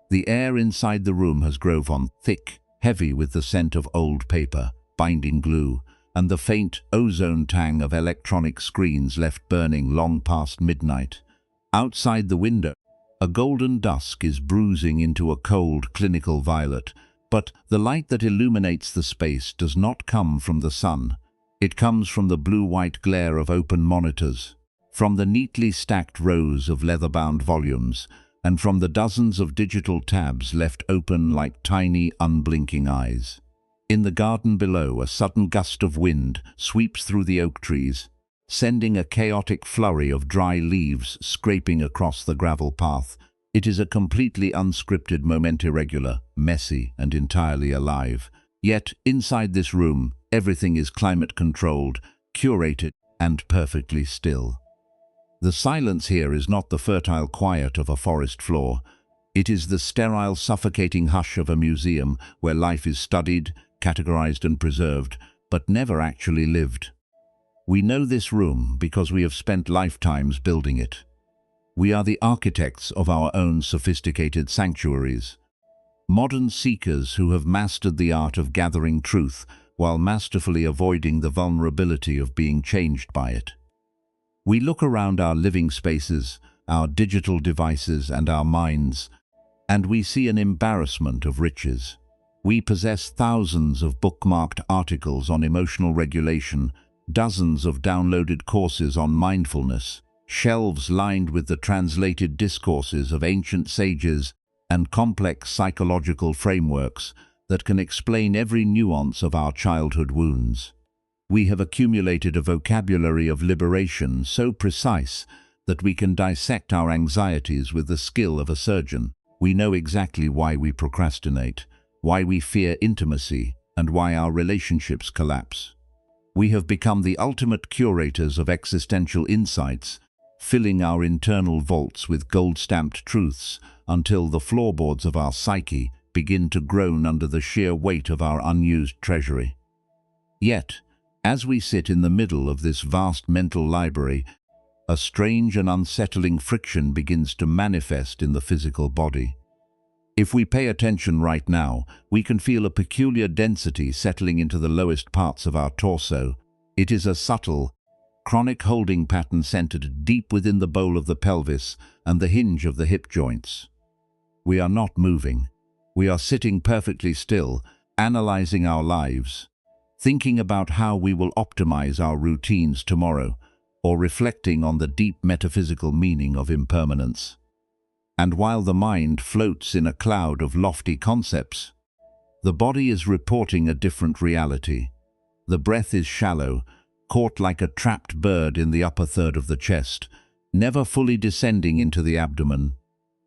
The air inside the room has grown thick, heavy with the scent of old paper, binding glue, and the faint ozone tang of electronic screens left burning long past midnight. Outside the window, a golden dusk is bruising into a cold, clinical violet, but the light that illuminates the space does not come from the sun. It comes from the blue-white glare of open monitors, from the neatly stacked rows of leather-bound volumes, and from the dozens of digital tabs left open like tiny, unblinking eyes. In the garden below, a sudden gust of wind sweeps through the oak trees, sending a chaotic flurry of dry leaves scraping across the gravel path. It is a completely unscripted moment, irregular, messy, and entirely alive. Yet, inside this room, everything is climate-controlled, curated, and perfectly still. The silence here is not the fertile quiet of a forest floor. It is the sterile, suffocating hush of a museum where life is studied, categorized, and preserved, but never actually lived. We know this room because we have spent lifetimes building it. We are the architects of our own sophisticated sanctuaries. Modern seekers who have mastered the art of gathering truth while masterfully avoiding the vulnerability of being changed by it. We look around our living spaces, our digital devices, and our minds, and we see an embarrassment of riches. We possess thousands of bookmarked articles on emotional regulation, dozens of downloaded courses on mindfulness, shelves lined with the translated discourses of ancient sages, and complex psychological frameworks that can explain every nuance of our childhood wounds. We have accumulated a vocabulary of liberation so precise that we can dissect our anxieties with the skill of a surgeon. We know exactly why we procrastinate, why we fear intimacy, and why our relationships collapse. We have become the ultimate curators of existential insights, filling our internal vaults with gold-stamped truths until the floorboards of our psyche begin to groan under the sheer weight of our unused treasury. Yet, as we sit in the middle of this vast mental library, a strange and unsettling friction begins to manifest in the physical body. If we pay attention right now, we can feel a peculiar density settling into the lowest parts of our torso. It is a subtle, chronic holding pattern centered deep within the bowl of the pelvis and the hinge of the hip joints. We are not moving. We are sitting perfectly still, analyzing our lives, thinking about how we will optimize our routines tomorrow, or reflecting on the deep metaphysical meaning of impermanence. And while the mind floats in a cloud of lofty concepts, the body is reporting a different reality. The breath is shallow, caught like a trapped bird in the upper third of the chest, never fully descending into the abdomen.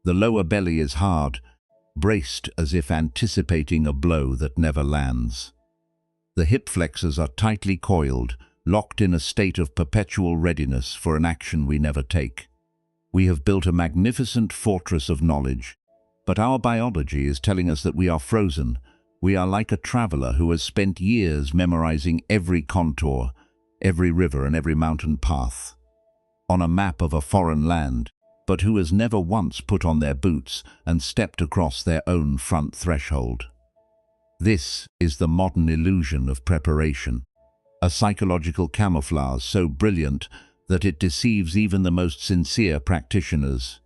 The lower belly is hard, braced as if anticipating a blow that never lands. The hip flexors are tightly coiled, locked in a state of perpetual readiness for an action we never take. We have built a magnificent fortress of knowledge, but our biology is telling us that we are frozen. We are like a traveler who has spent years memorizing every contour, every river and every mountain path on a map of a foreign land, but who has never once put on their boots and stepped across their own front threshold. This is the modern illusion of preparation, a psychological camouflage so brilliant that it deceives even the most sincere practitioners.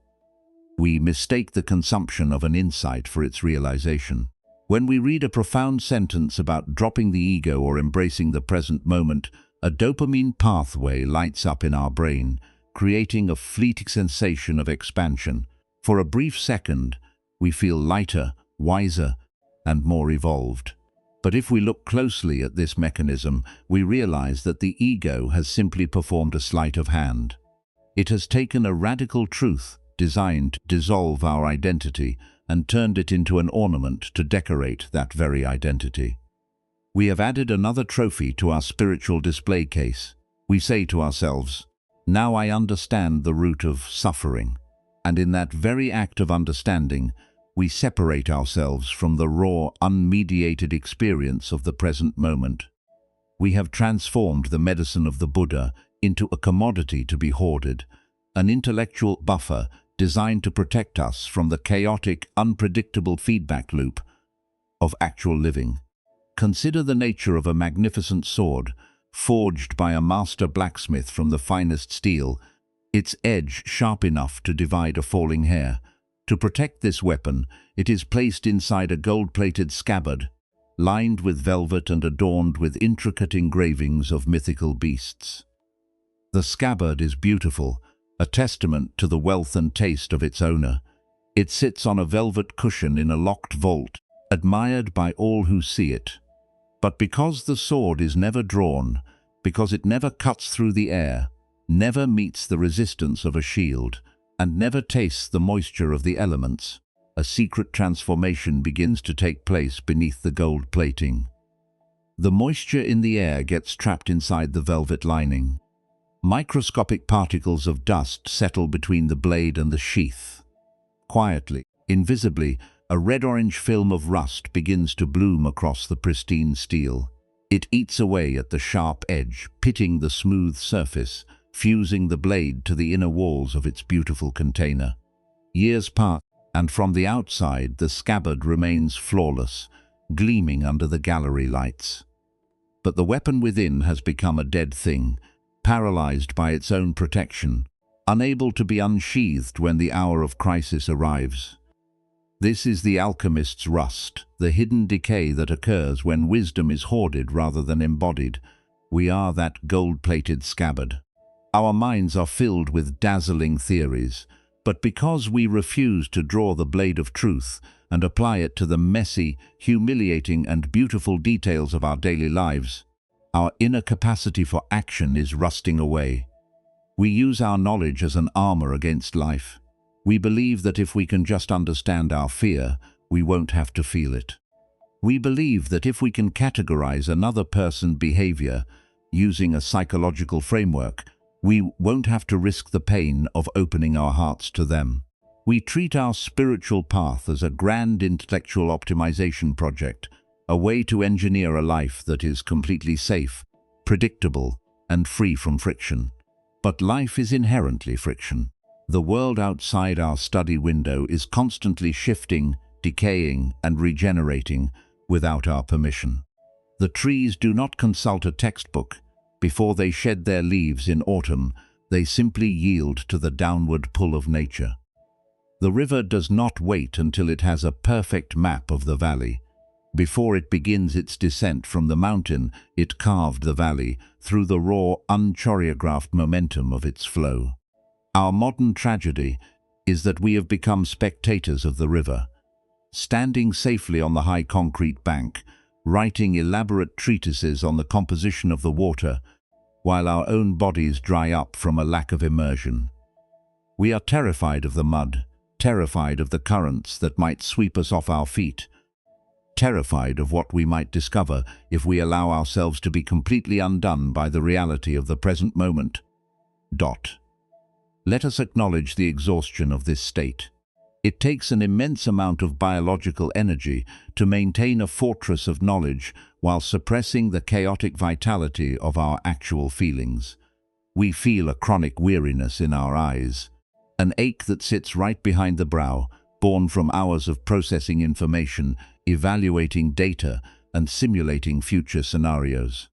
We mistake the consumption of an insight for its realization. When we read a profound sentence about dropping the ego or embracing the present moment, a dopamine pathway lights up in our brain, creating a fleeting sensation of expansion. For a brief second, we feel lighter, wiser, and more evolved. But if we look closely at this mechanism, we realize that the ego has simply performed a sleight of hand. It has taken a radical truth designed to dissolve our identity and turned it into an ornament to decorate that very identity. We have added another trophy to our spiritual display case. We say to ourselves, "Now I understand the root of suffering." And in that very act of understanding, we separate ourselves from the raw, unmediated experience of the present moment. We have transformed the medicine of the Buddha into a commodity to be hoarded, an intellectual buffer designed to protect us from the chaotic, unpredictable feedback loop of actual living. Consider the nature of a magnificent sword, forged by a master blacksmith from the finest steel, its edge sharp enough to divide a falling hair. To protect this weapon, it is placed inside a gold-plated scabbard, lined with velvet and adorned with intricate engravings of mythical beasts. The scabbard is beautiful, a testament to the wealth and taste of its owner. It sits on a velvet cushion in a locked vault, admired by all who see it. But because the sword is never drawn, because it never cuts through the air, never meets the resistance of a shield, and never tastes the moisture of the elements, a secret transformation begins to take place beneath the gold plating. The moisture in the air gets trapped inside the velvet lining. Microscopic particles of dust settle between the blade and the sheath. Quietly, invisibly, a red-orange film of rust begins to bloom across the pristine steel. It eats away at the sharp edge, pitting the smooth surface, fusing the blade to the inner walls of its beautiful container. Years pass, and from the outside the scabbard remains flawless, gleaming under the gallery lights. But the weapon within has become a dead thing, paralyzed by its own protection, unable to be unsheathed when the hour of crisis arrives. This is the alchemist's rust, the hidden decay that occurs when wisdom is hoarded rather than embodied. We are that gold-plated scabbard. Our minds are filled with dazzling theories, but because we refuse to draw the blade of truth and apply it to the messy, humiliating and beautiful details of our daily lives, our inner capacity for action is rusting away. We use our knowledge as an armor against life. We believe that if we can just understand our fear, we won't have to feel it. We believe that if we can categorize another person's behavior using a psychological framework, we won't have to risk the pain of opening our hearts to them. We treat our spiritual path as a grand intellectual optimization project, a way to engineer a life that is completely safe, predictable, and free from friction. But life is inherently friction. The world outside our study window is constantly shifting, decaying, and regenerating without our permission. The trees do not consult a textbook. Before they shed their leaves in autumn, they simply yield to the downward pull of nature. The river does not wait until it has a perfect map of the valley. Before it begins its descent from the mountain, it carved the valley through the raw, unchoreographed momentum of its flow. Our modern tragedy is that we have become spectators of the river, standing safely on the high concrete bank, writing elaborate treatises on the composition of the water, while our own bodies dry up from a lack of immersion. We are terrified of the mud, terrified of the currents that might sweep us off our feet, terrified of what we might discover if we allow ourselves to be completely undone by the reality of the present moment. Let us acknowledge the exhaustion of this state. It takes an immense amount of biological energy to maintain a fortress of knowledge while suppressing the chaotic vitality of our actual feelings. We feel a chronic weariness in our eyes, an ache that sits right behind the brow, born from hours of processing information, evaluating data, and simulating future scenarios.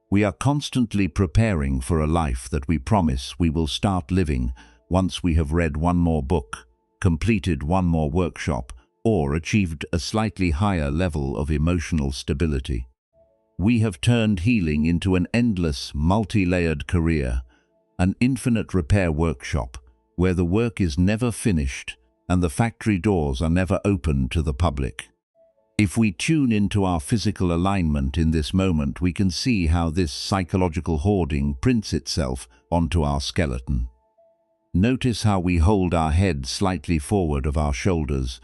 We are constantly preparing for a life that we promise we will start living once we have read one more book, completed one more workshop, or achieved a slightly higher level of emotional stability. We have turned healing into an endless, multi-layered career, an infinite repair workshop where the work is never finished and the factory doors are never opened to the public. If we tune into our physical alignment in this moment, we can see how this psychological hoarding prints itself onto our skeleton. Notice how we hold our head slightly forward of our shoulders,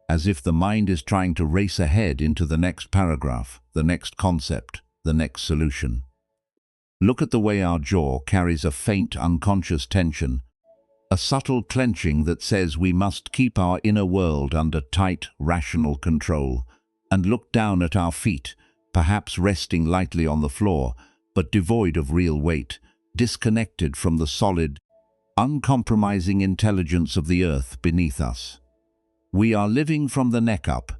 as if the mind is trying to race ahead into the next paragraph, the next concept, the next solution. Look at the way our jaw carries a faint, unconscious tension, a subtle clenching that says we must keep our inner world under tight, rational control, and look down at our feet, perhaps resting lightly on the floor, but devoid of real weight, disconnected from the solid, uncompromising intelligence of the earth beneath us. We are living from the neck up,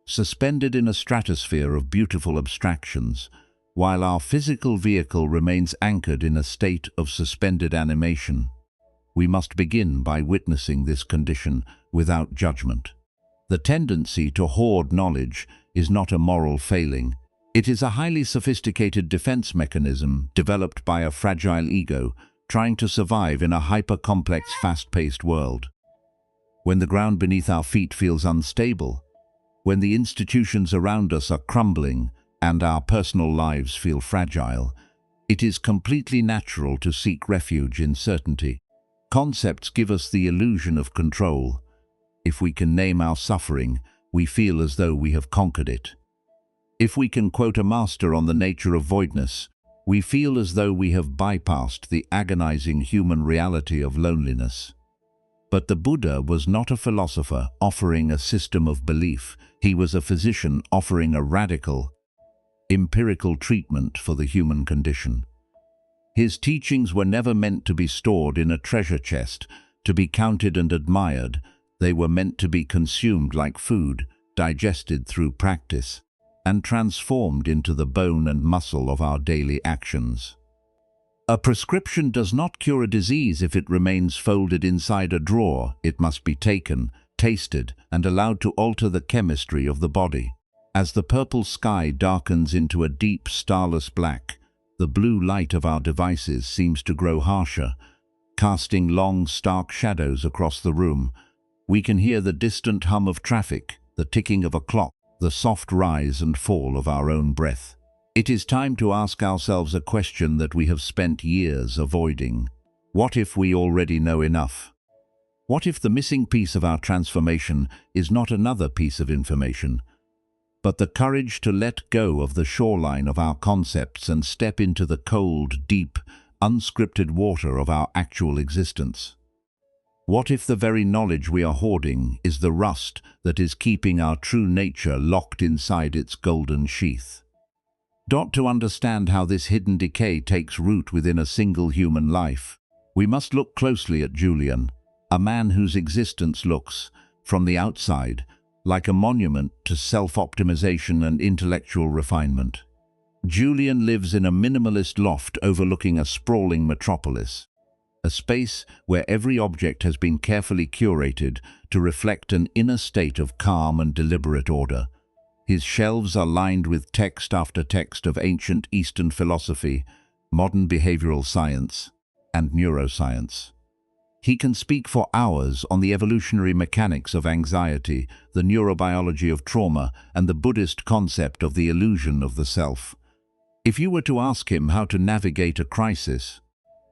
suspended in a stratosphere of beautiful abstractions, while our physical vehicle remains anchored in a state of suspended animation. We must begin by witnessing this condition without judgment. The tendency to hoard knowledge is not a moral failing. It is a highly sophisticated defense mechanism developed by a fragile ego trying to survive in a hyper-complex, fast-paced world. When the ground beneath our feet feels unstable, when the institutions around us are crumbling and our personal lives feel fragile, it is completely natural to seek refuge in certainty. Concepts give us the illusion of control. If we can name our suffering, we feel as though we have conquered it. If we can quote a master on the nature of voidness, we feel as though we have bypassed the agonizing human reality of loneliness. But the Buddha was not a philosopher offering a system of belief. He was a physician offering a radical, empirical treatment for the human condition. His teachings were never meant to be stored in a treasure chest, to be counted and admired. They were meant to be consumed like food, digested through practice, and transformed into the bone and muscle of our daily actions. A prescription does not cure a disease if it remains folded inside a drawer. It must be taken, tasted, and allowed to alter the chemistry of the body. As the purple sky darkens into a deep, starless black, the blue light of our devices seems to grow harsher, casting long, stark shadows across the room. We can hear the distant hum of traffic, the ticking of a clock, the soft rise and fall of our own breath. It is time to ask ourselves a question that we have spent years avoiding. What if we already know enough? What if the missing piece of our transformation is not another piece of information, but the courage to let go of the shoreline of our concepts and step into the cold, deep, unscripted water of our actual existence? What if the very knowledge we are hoarding is the rust that is keeping our true nature locked inside its golden sheath? To understand how this hidden decay takes root within a single human life, we must look closely at Julian, a man whose existence looks, from the outside, like a monument to self-optimization and intellectual refinement. Julian lives in a minimalist loft overlooking a sprawling metropolis, a space where every object has been carefully curated to reflect an inner state of calm and deliberate order. His shelves are lined with text after text of ancient Eastern philosophy, modern behavioral science, and neuroscience. He can speak for hours on the evolutionary mechanics of anxiety, the neurobiology of trauma, and the Buddhist concept of the illusion of the self. If you were to ask him how to navigate a crisis,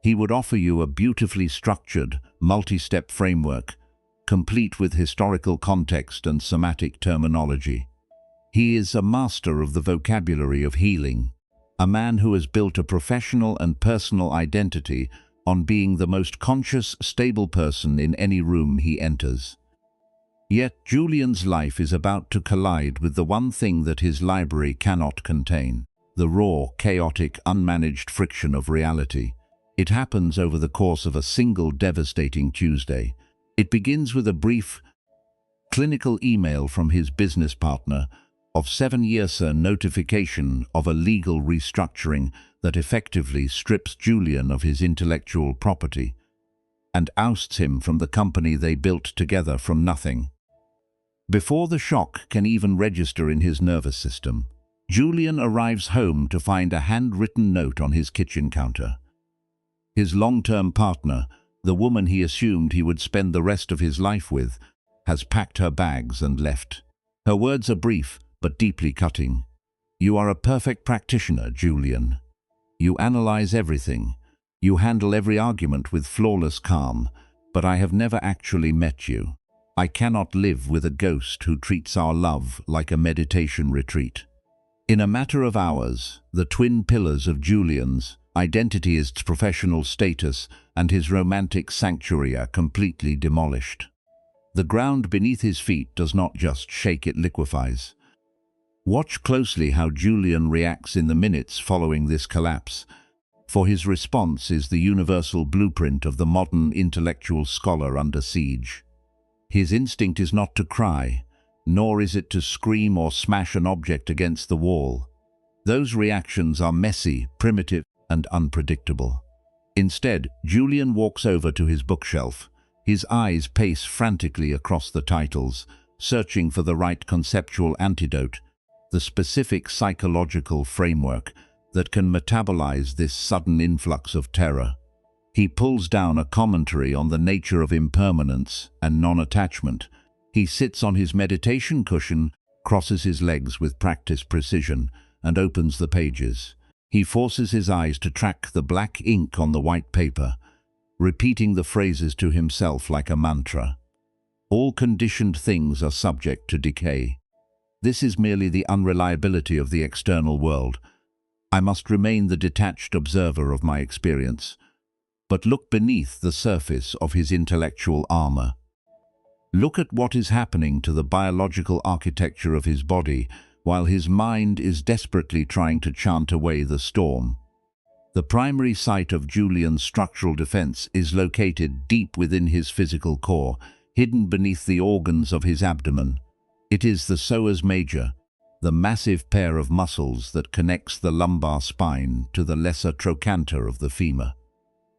he would offer you a beautifully structured, multi-step framework, complete with historical context and somatic terminology. He is a master of the vocabulary of healing, a man who has built a professional and personal identity on being the most conscious, stable person in any room he enters. Yet Julian's life is about to collide with the one thing that his library cannot contain: the raw, chaotic, unmanaged friction of reality. It happens over the course of a single devastating Tuesday. It begins with a brief, clinical email from his business partner of 7 years notification of a legal restructuring that effectively strips Julian of his intellectual property and ousts him from the company they built together from nothing. Before the shock can even register in his nervous system, Julian arrives home to find a handwritten note on his kitchen counter. His long-term partner, the woman he assumed he would spend the rest of his life with, has packed her bags and left. Her words are brief but deeply cutting. "You are a perfect practitioner, Julian. You analyze everything. You handle every argument with flawless calm, but I have never actually met you. I cannot live with a ghost who treats our love like a meditation retreat." In a matter of hours, the twin pillars of Julian's identity, his professional status, and his romantic sanctuary are completely demolished. The ground beneath his feet does not just shake, it liquefies. Watch closely how Julian reacts in the minutes following this collapse. for his response is the universal blueprint of the modern intellectual scholar under siege. His instinct is not to cry, nor is it to scream or smash an object against the wall. Those reactions are messy, primitive, and unpredictable. Instead, Julian walks over to his bookshelf. His eyes pace frantically across the titles, searching for the right conceptual antidote, the specific psychological framework that can metabolize this sudden influx of terror. He pulls down a commentary on the nature of impermanence and non-attachment. He sits on his meditation cushion, crosses his legs with practiced precision, and opens the pages. He forces his eyes to track the black ink on the white paper, repeating the phrases to himself like a mantra. All conditioned things are subject to decay. This is merely the unreliability of the external world. I must remain the detached observer of my experience, but look beneath the surface of his intellectual armor. Look at what is happening to the biological architecture of his body while his mind is desperately trying to chant away the storm. The primary site of Julian's structural defense is located deep within his physical core, hidden beneath the organs of his abdomen. It is the psoas major, the massive pair of muscles that connects the lumbar spine to the lesser trochanter of the femur.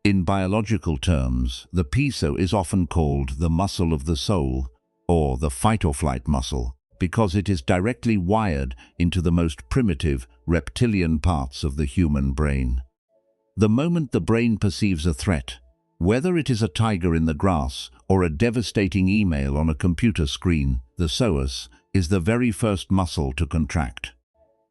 In biological terms, the pso is often called the muscle of the soul, or the fight-or-flight muscle, because it is directly wired into the most primitive, reptilian parts of the human brain. The moment the brain perceives a threat, whether it is a tiger in the grass or a devastating email on a computer screen, the psoas is the very first muscle to contract.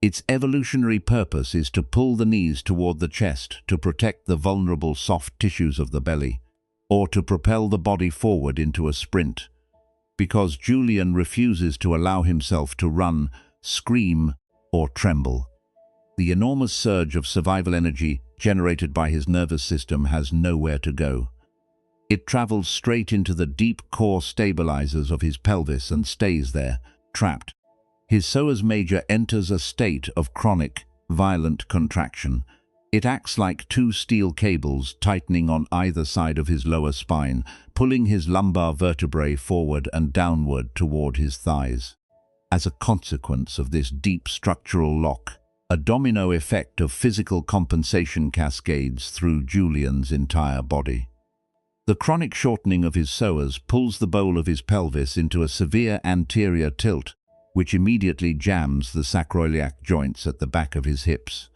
Its evolutionary purpose is to pull the knees toward the chest to protect the vulnerable soft tissues of the belly, or to propel the body forward into a sprint. Because Julian refuses to allow himself to run, scream, or tremble, the enormous surge of survival energy generated by his nervous system has nowhere to go. It travels straight into the deep core stabilizers of his pelvis and stays there, trapped. His psoas major enters a state of chronic, violent contraction. It acts like two steel cables tightening on either side of his lower spine, pulling his lumbar vertebrae forward and downward toward his thighs. As a consequence of this deep structural lock, a domino effect of physical compensation cascades through Julian's entire body. The chronic shortening of his psoas pulls the bowl of his pelvis into a severe anterior tilt, which immediately jams the sacroiliac joints at the back of his hips.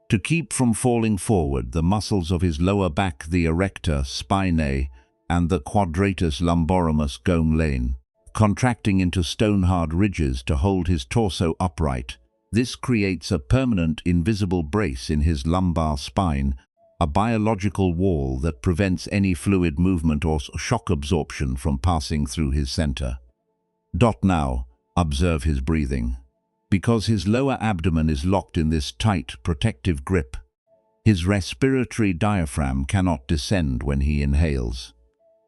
To keep from falling forward, the muscles of his lower back, the erector spinae, and the quadratus lumborum gone, contracting into stone-hard ridges to hold his torso upright. This creates a permanent invisible brace in his lumbar spine, a biological wall that prevents any fluid movement or shock absorption from passing through his center. Now, observe his breathing. Because his lower abdomen is locked in this tight, protective grip, his respiratory diaphragm cannot descend when he inhales.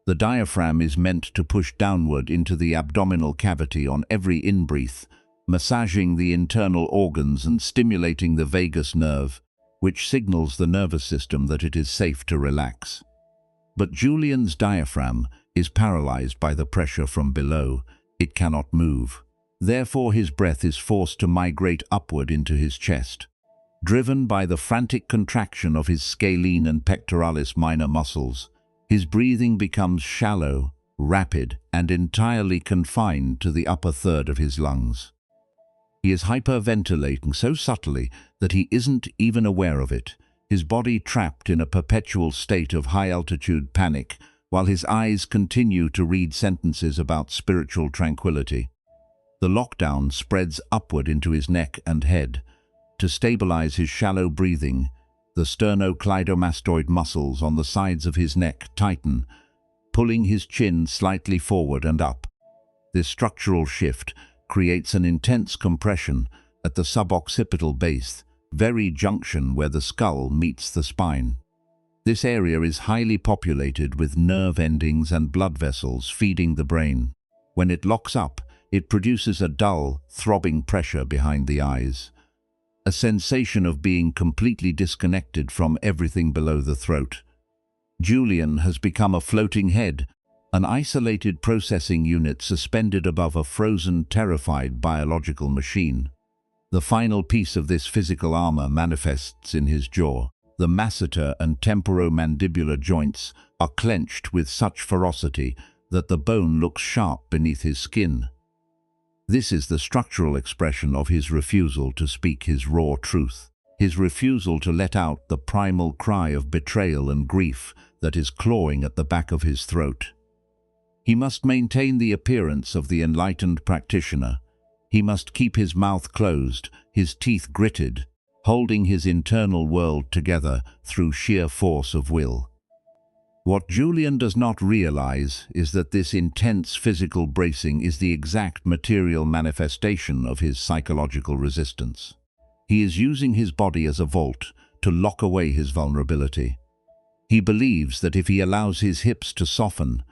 The diaphragm is meant to push downward into the abdominal cavity on every in-breath, massaging the internal organs and stimulating the vagus nerve, which signals the nervous system that it is safe to relax. But Julian's diaphragm is paralyzed by the pressure from below. It cannot move. Therefore, his breath is forced to migrate upward into his chest. Driven by the frantic contraction of his scalene and pectoralis minor muscles, his breathing becomes shallow, rapid, and entirely confined to the upper third of his lungs. He is hyperventilating so subtly that he isn't even aware of it, his body trapped in a perpetual state of high-altitude panic, while his eyes continue to read sentences about spiritual tranquility. The lockdown spreads upward into his neck and head. To stabilize his shallow breathing, the sternocleidomastoid muscles on the sides of his neck tighten, pulling his chin slightly forward and up. This structural shift creates an intense compression at the suboccipital base, very junction where the skull meets the spine. This area is highly populated with nerve endings and blood vessels feeding the brain. When it locks up, it produces a dull, throbbing pressure behind the eyes. a sensation of being completely disconnected from everything below the throat. Julian has become a floating head, an isolated processing unit suspended above a frozen, terrified biological machine. The final piece of this physical armor manifests in his jaw. The masseter and temporomandibular joints are clenched with such ferocity that the bone looks sharp beneath his skin. This is the structural expression of his refusal to speak his raw truth, his refusal to let out the primal cry of betrayal and grief that is clawing at the back of his throat. He must maintain the appearance of the enlightened practitioner. He must keep his mouth closed, his teeth gritted, holding his internal world together through sheer force of will. What Julian does not realize is that this intense physical bracing is the exact material manifestation of his psychological resistance. He is using his body as a vault to lock away his vulnerability. He believes that if he allows his hips to soften,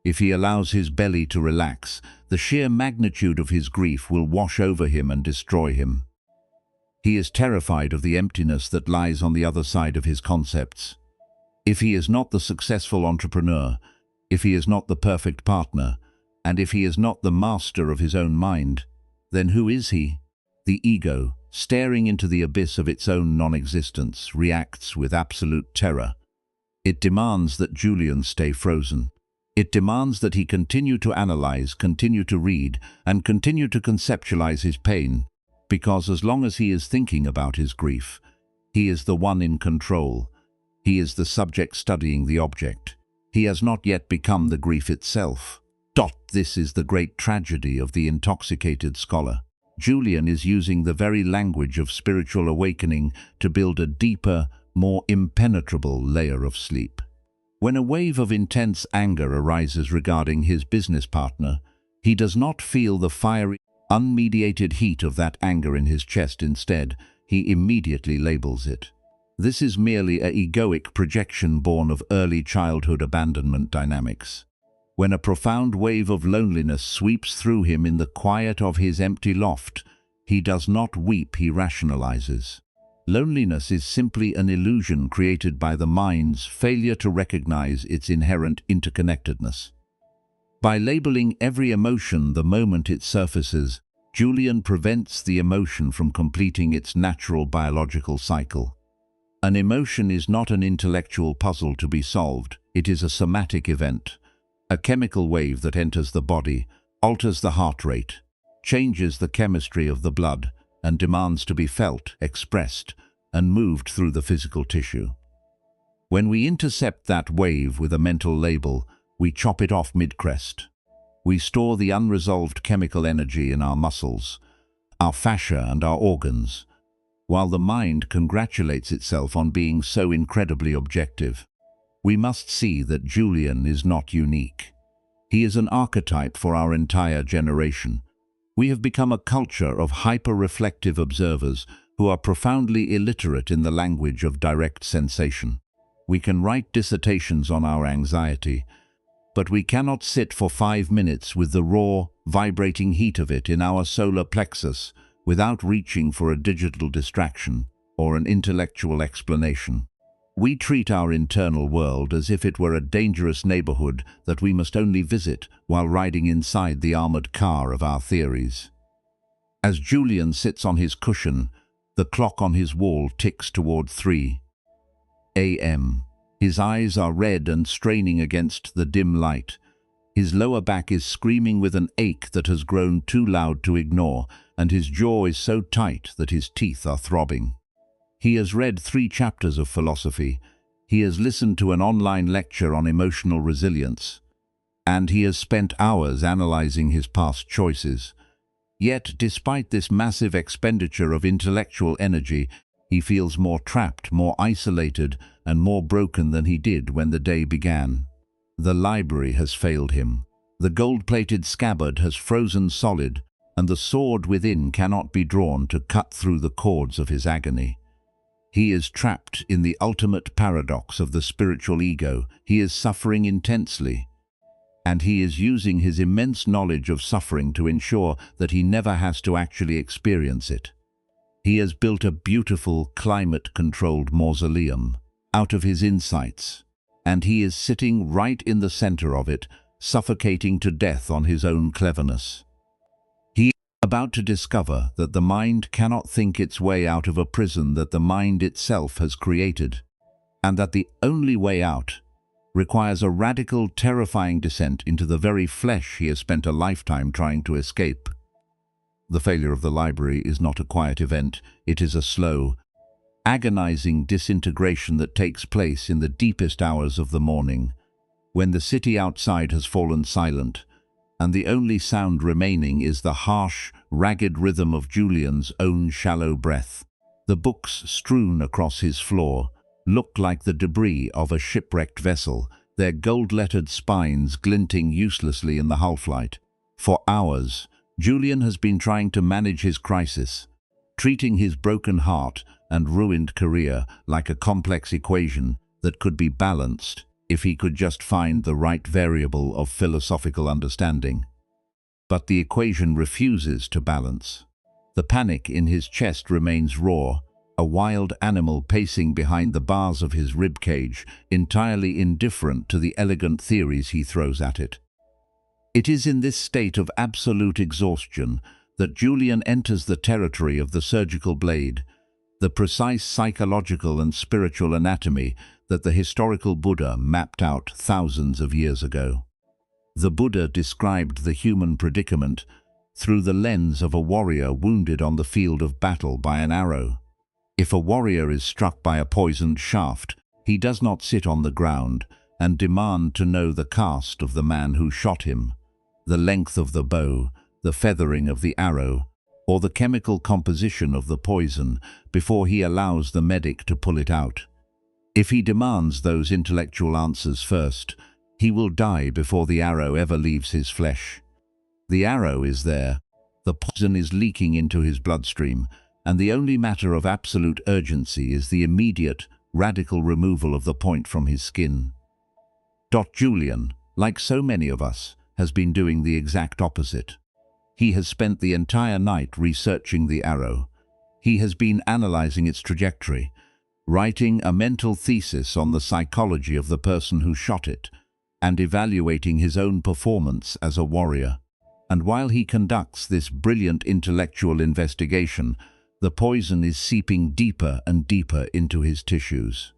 if he allows his belly to relax, the sheer magnitude of his grief will wash over him and destroy him. He is terrified of the emptiness that lies on the other side of his concepts. If he is not the successful entrepreneur, if he is not the perfect partner, and if he is not the master of his own mind, then who is he? The ego, staring into the abyss of its own non-existence, reacts with absolute terror. It demands that Julian stay frozen. It demands that he continue to analyze, continue to read, and continue to conceptualize his pain, because as long as he is thinking about his grief, he is the one in control. He is the subject studying the object. He has not yet become the grief itself. This is the great tragedy of the intoxicated scholar. Julian is using the very language of spiritual awakening to build a deeper, more impenetrable layer of sleep. When a wave of intense anger arises regarding his business partner, he does not feel the fiery, unmediated heat of that anger in his chest. Instead, he immediately labels it. This is merely an egoic projection born of early childhood abandonment dynamics. When a profound wave of loneliness sweeps through him in the quiet of his empty loft, he does not weep, he rationalizes. Loneliness is simply an illusion created by the mind's failure to recognize its inherent interconnectedness. By labeling every emotion the moment it surfaces, Julian prevents the emotion from completing its natural biological cycle. An emotion is not an intellectual puzzle to be solved. It is a somatic event, a chemical wave that enters the body, alters the heart rate, changes the chemistry of the blood, and demands to be felt, expressed, and moved through the physical tissue. When we intercept that wave with a mental label, we chop it off mid-crest. We store the unresolved chemical energy in our muscles, our fascia, and our organs, while the mind congratulates itself on being so incredibly objective. We must see that Julian is not unique. He is an archetype for our entire generation. We have become a culture of hyper-reflective observers who are profoundly illiterate in the language of direct sensation. We can write dissertations on our anxiety, but we cannot sit for 5 minutes with the raw, vibrating heat of it in our solar plexus without reaching for a digital distraction or an intellectual explanation. We treat our internal world as if it were a dangerous neighborhood that we must only visit while riding inside the armored car of our theories. As Julian sits on his cushion, the clock on his wall ticks toward 3 a.m. His eyes are red and straining against the dim light. His lower back is screaming with an ache that has grown too loud to ignore, and his jaw is so tight that his teeth are throbbing. He has read 3 chapters of philosophy. He has listened to an online lecture on emotional resilience, and he has spent hours analyzing his past choices. Yet, despite this massive expenditure of intellectual energy, he feels more trapped, more isolated, and more broken than he did when the day began. The library has failed him. The gold-plated scabbard has frozen solid, and the sword within cannot be drawn to cut through the cords of his agony. He is trapped in the ultimate paradox of the spiritual ego. He is suffering intensely, and he is using his immense knowledge of suffering to ensure that he never has to actually experience it. He has built a beautiful, climate-controlled mausoleum out of his insights, and he is sitting right in the center of it, suffocating to death on his own cleverness. He is about to discover that the mind cannot think its way out of a prison that the mind itself has created, and that the only way out requires a radical, terrifying descent into the very flesh he has spent a lifetime trying to escape. The failure of the library is not a quiet event, it is a slow, agonizing disintegration that takes place in the deepest hours of the morning, when the city outside has fallen silent, and the only sound remaining is the harsh, ragged rhythm of Julian's own shallow breath. The books strewn across his floor look like the debris of a shipwrecked vessel, their gold-lettered spines glinting uselessly in the half-light. For hours, Julian has been trying to manage his crisis, treating his broken heart and ruined career like a complex equation that could be balanced if he could just find the right variable of philosophical understanding. But the equation refuses to balance. The panic in his chest remains raw, a wild animal pacing behind the bars of his ribcage, entirely indifferent to the elegant theories he throws at it. It is in this state of absolute exhaustion that Julian enters the territory of the surgical blade, the precise psychological and spiritual anatomy that the historical Buddha mapped out thousands of years ago. The Buddha described the human predicament through the lens of a warrior wounded on the field of battle by an arrow. If a warrior is struck by a poisoned shaft, he does not sit on the ground and demand to know the caste of the man who shot him, the length of the bow, the feathering of the arrow, or the chemical composition of the poison before he allows the medic to pull it out. If he demands those intellectual answers first, he will die before the arrow ever leaves his flesh. The arrow is there, the poison is leaking into his bloodstream, and the only matter of absolute urgency is the immediate, radical removal of the point from his skin. Julian, like so many of us, has been doing the exact opposite. He has spent the entire night researching the arrow. He has been analyzing its trajectory, writing a mental thesis on the psychology of the person who shot it, and evaluating his own performance as a warrior. And while he conducts this brilliant intellectual investigation, the poison is seeping deeper and deeper into his tissues.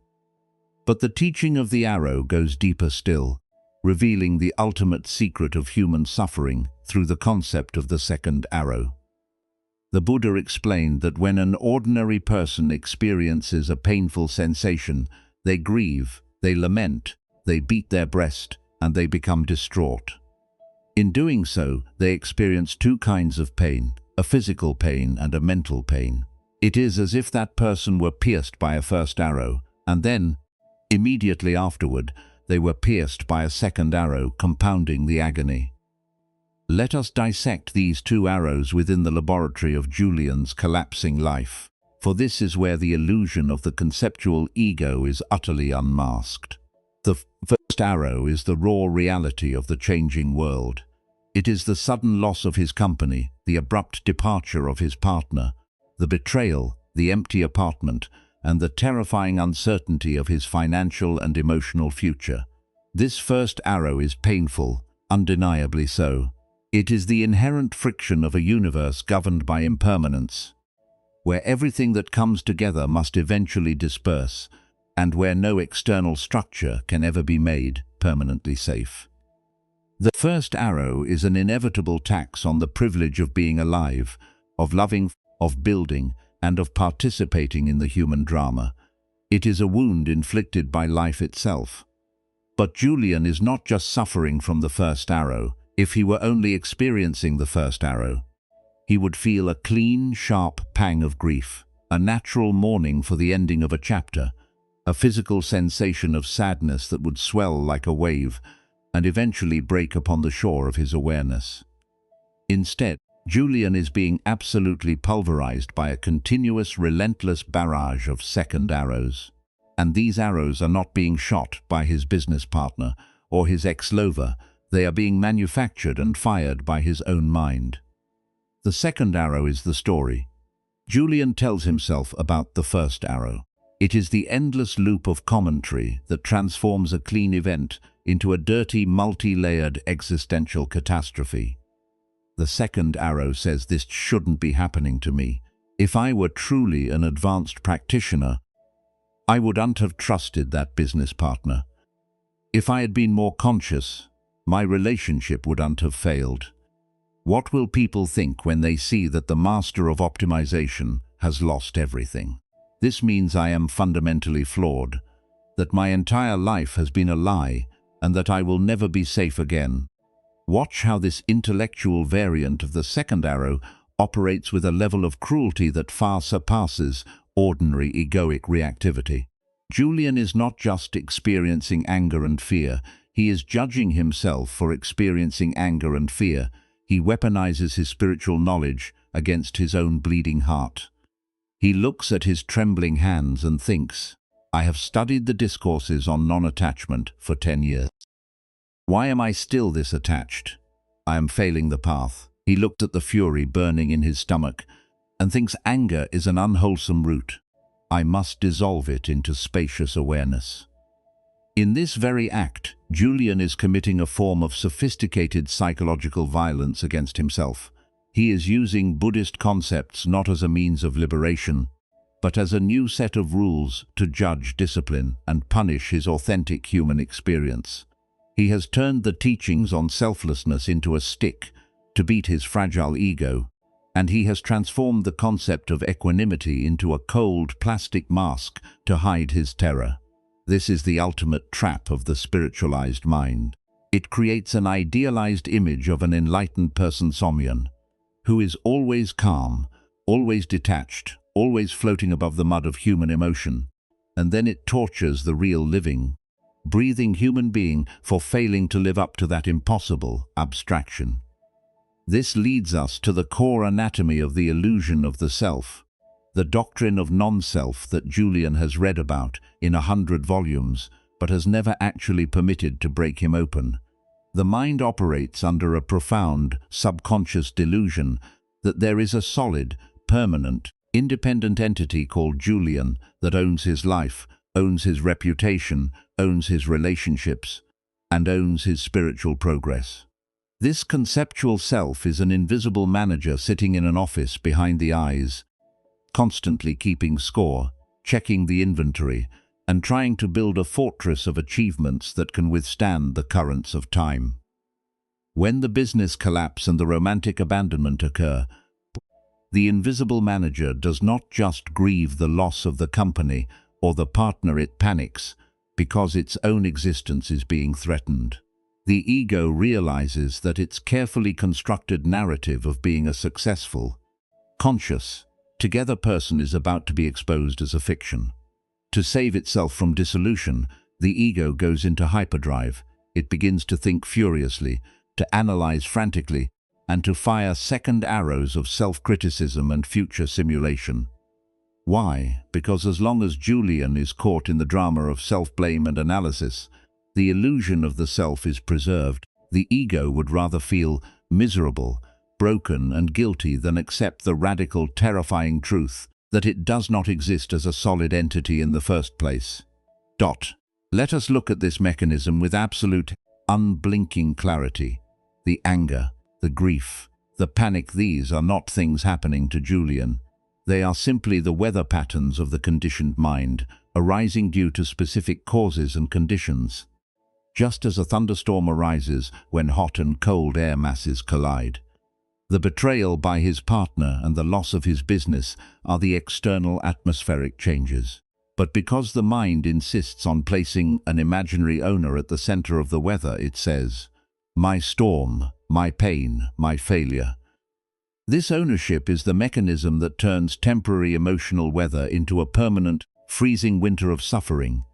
But the teaching of the arrow goes deeper still, revealing the ultimate secret of human suffering through the concept of the second arrow. The Buddha explained that when an ordinary person experiences a painful sensation, they grieve, they lament, they beat their breast, and they become distraught. In doing so, they experience two kinds of pain, a physical pain and a mental pain. It is as if that person were pierced by a first arrow, and then, immediately afterward, they were pierced by a second arrow, compounding the agony. Let us dissect these two arrows within the laboratory of Julian's collapsing life, for this is where the illusion of the conceptual ego is utterly unmasked. The first arrow is the raw reality of the changing world. It is the sudden loss of his company, the abrupt departure of his partner, the betrayal, the empty apartment, and the terrifying uncertainty of his financial and emotional future. This first arrow is painful, undeniably so. It is the inherent friction of a universe governed by impermanence, where everything that comes together must eventually disperse, and where no external structure can ever be made permanently safe. The first arrow is an inevitable tax on the privilege of being alive, of loving, of building, and of participating in the human drama. It is a wound inflicted by life itself. But Julian is not just suffering from the first arrow. If he were only experiencing the first arrow, he would feel a clean, sharp pang of grief, a natural mourning for the ending of a chapter, a physical sensation of sadness that would swell like a wave and eventually break upon the shore of his awareness. Instead, Julian is being absolutely pulverized by a continuous, relentless barrage of second arrows. And these arrows are not being shot by his business partner or his ex-lover. They are being manufactured and fired by his own mind. The second arrow is the story. Julian tells himself about the first arrow. It is the endless loop of commentary that transforms a clean event into a dirty, multi-layered existential catastrophe. The second arrow says this shouldn't be happening to me. If I were truly an advanced practitioner, I wouldn't have trusted that business partner. If I had been more conscious, my relationship wouldn't have failed. What will people think when they see that the master of optimization has lost everything? This means I am fundamentally flawed, that my entire life has been a lie, and that I will never be safe again. Watch how this intellectual variant of the second arrow operates with a level of cruelty that far surpasses ordinary egoic reactivity. Julian is not just experiencing anger and fear, he is judging himself for experiencing anger and fear. He weaponizes his spiritual knowledge against his own bleeding heart. He looks at his trembling hands and thinks, I have studied the discourses on non-attachment for 10 years. Why am I still this attached? I am failing the path. He looked at the fury burning in his stomach and thinks anger is an unwholesome root. I must dissolve it into spacious awareness. In this very act, Julian is committing a form of sophisticated psychological violence against himself. He is using Buddhist concepts not as a means of liberation, but as a new set of rules to judge, discipline, and punish his authentic human experience. He has turned the teachings on selflessness into a stick to beat his fragile ego, and he has transformed the concept of equanimity into a cold plastic mask to hide his terror. This is the ultimate trap of the spiritualized mind. It creates an idealized image of an enlightened person, Somyan, who is always calm, always detached, always floating above the mud of human emotion, and then it tortures the real living, breathing human being for failing to live up to that impossible abstraction. This leads us to the core anatomy of the illusion of the self, the doctrine of non-self that Julian has read about in 100 volumes, but has never actually permitted to break him open. The mind operates under a profound, subconscious delusion that there is a solid, permanent, independent entity called Julian that owns his life, owns his reputation, owns his relationships, and owns his spiritual progress. This conceptual self is an invisible manager sitting in an office behind the eyes, constantly keeping score, checking the inventory, and trying to build a fortress of achievements that can withstand the currents of time. When the business collapse and the romantic abandonment occur, the invisible manager does not just grieve the loss of the company or the partner, it panics because its own existence is being threatened. The ego realizes that its carefully constructed narrative of being a successful, conscious, together person is about to be exposed as a fiction. To save itself from dissolution, the ego goes into hyperdrive. It begins to think furiously, to analyze frantically, and to fire second arrows of self-criticism and future simulation. Why? Because as long as Julian is caught in the drama of self-blame and analysis, the illusion of the self is preserved. The ego would rather feel miserable, broken and guilty than accept the radical, terrifying truth that it does not exist as a solid entity in the first place. Let us look at this mechanism with absolute, unblinking clarity. The anger, the grief, the panic, these are not things happening to Julian. They are simply the weather patterns of the conditioned mind, arising due to specific causes and conditions. Just as a thunderstorm arises when hot and cold air masses collide. The betrayal by his partner and the loss of his business are the external atmospheric changes. But because the mind insists on placing an imaginary owner at the center of the weather, it says, "My storm, my pain, my failure." This ownership is the mechanism that turns temporary emotional weather into a permanent, freezing winter of suffering.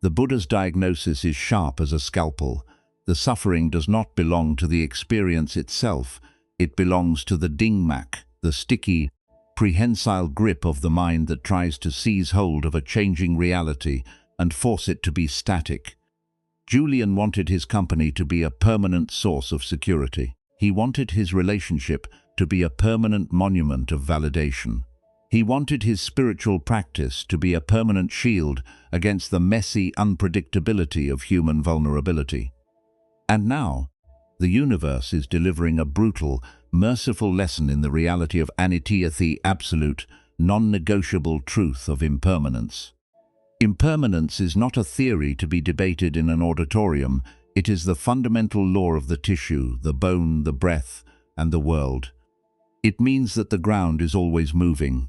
The Buddha's diagnosis is sharp as a scalpel. The suffering does not belong to the experience itself. It belongs to the dingmak, the sticky, prehensile grip of the mind that tries to seize hold of a changing reality and force it to be static. Julian wanted his company to be a permanent source of security. He wanted his relationship to be a permanent monument of validation. He wanted his spiritual practice to be a permanent shield against the messy unpredictability of human vulnerability. And now, the universe is delivering a brutal, merciful lesson in the reality of anitya, the absolute, non-negotiable truth of impermanence. Impermanence is not a theory to be debated in an auditorium. It is the fundamental law of the tissue, the bone, the breath, and the world. It means that the ground is always moving.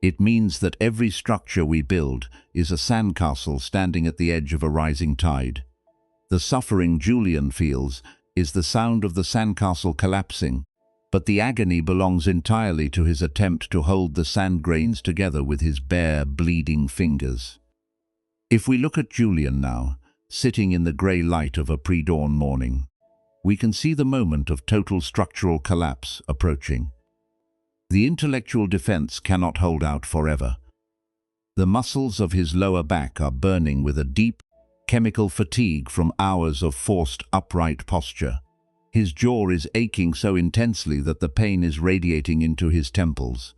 It means that every structure we build is a sandcastle standing at the edge of a rising tide. The suffering Julian feels is the sound of the sandcastle collapsing, but the agony belongs entirely to his attempt to hold the sand grains together with his bare, bleeding fingers. If we look at Julian now, sitting in the grey light of a pre-dawn morning, we can see the moment of total structural collapse approaching. The intellectual defense cannot hold out forever. The muscles of his lower back are burning with a deep, chemical fatigue from hours of forced upright posture. His jaw is aching so intensely that the pain is radiating into his temples.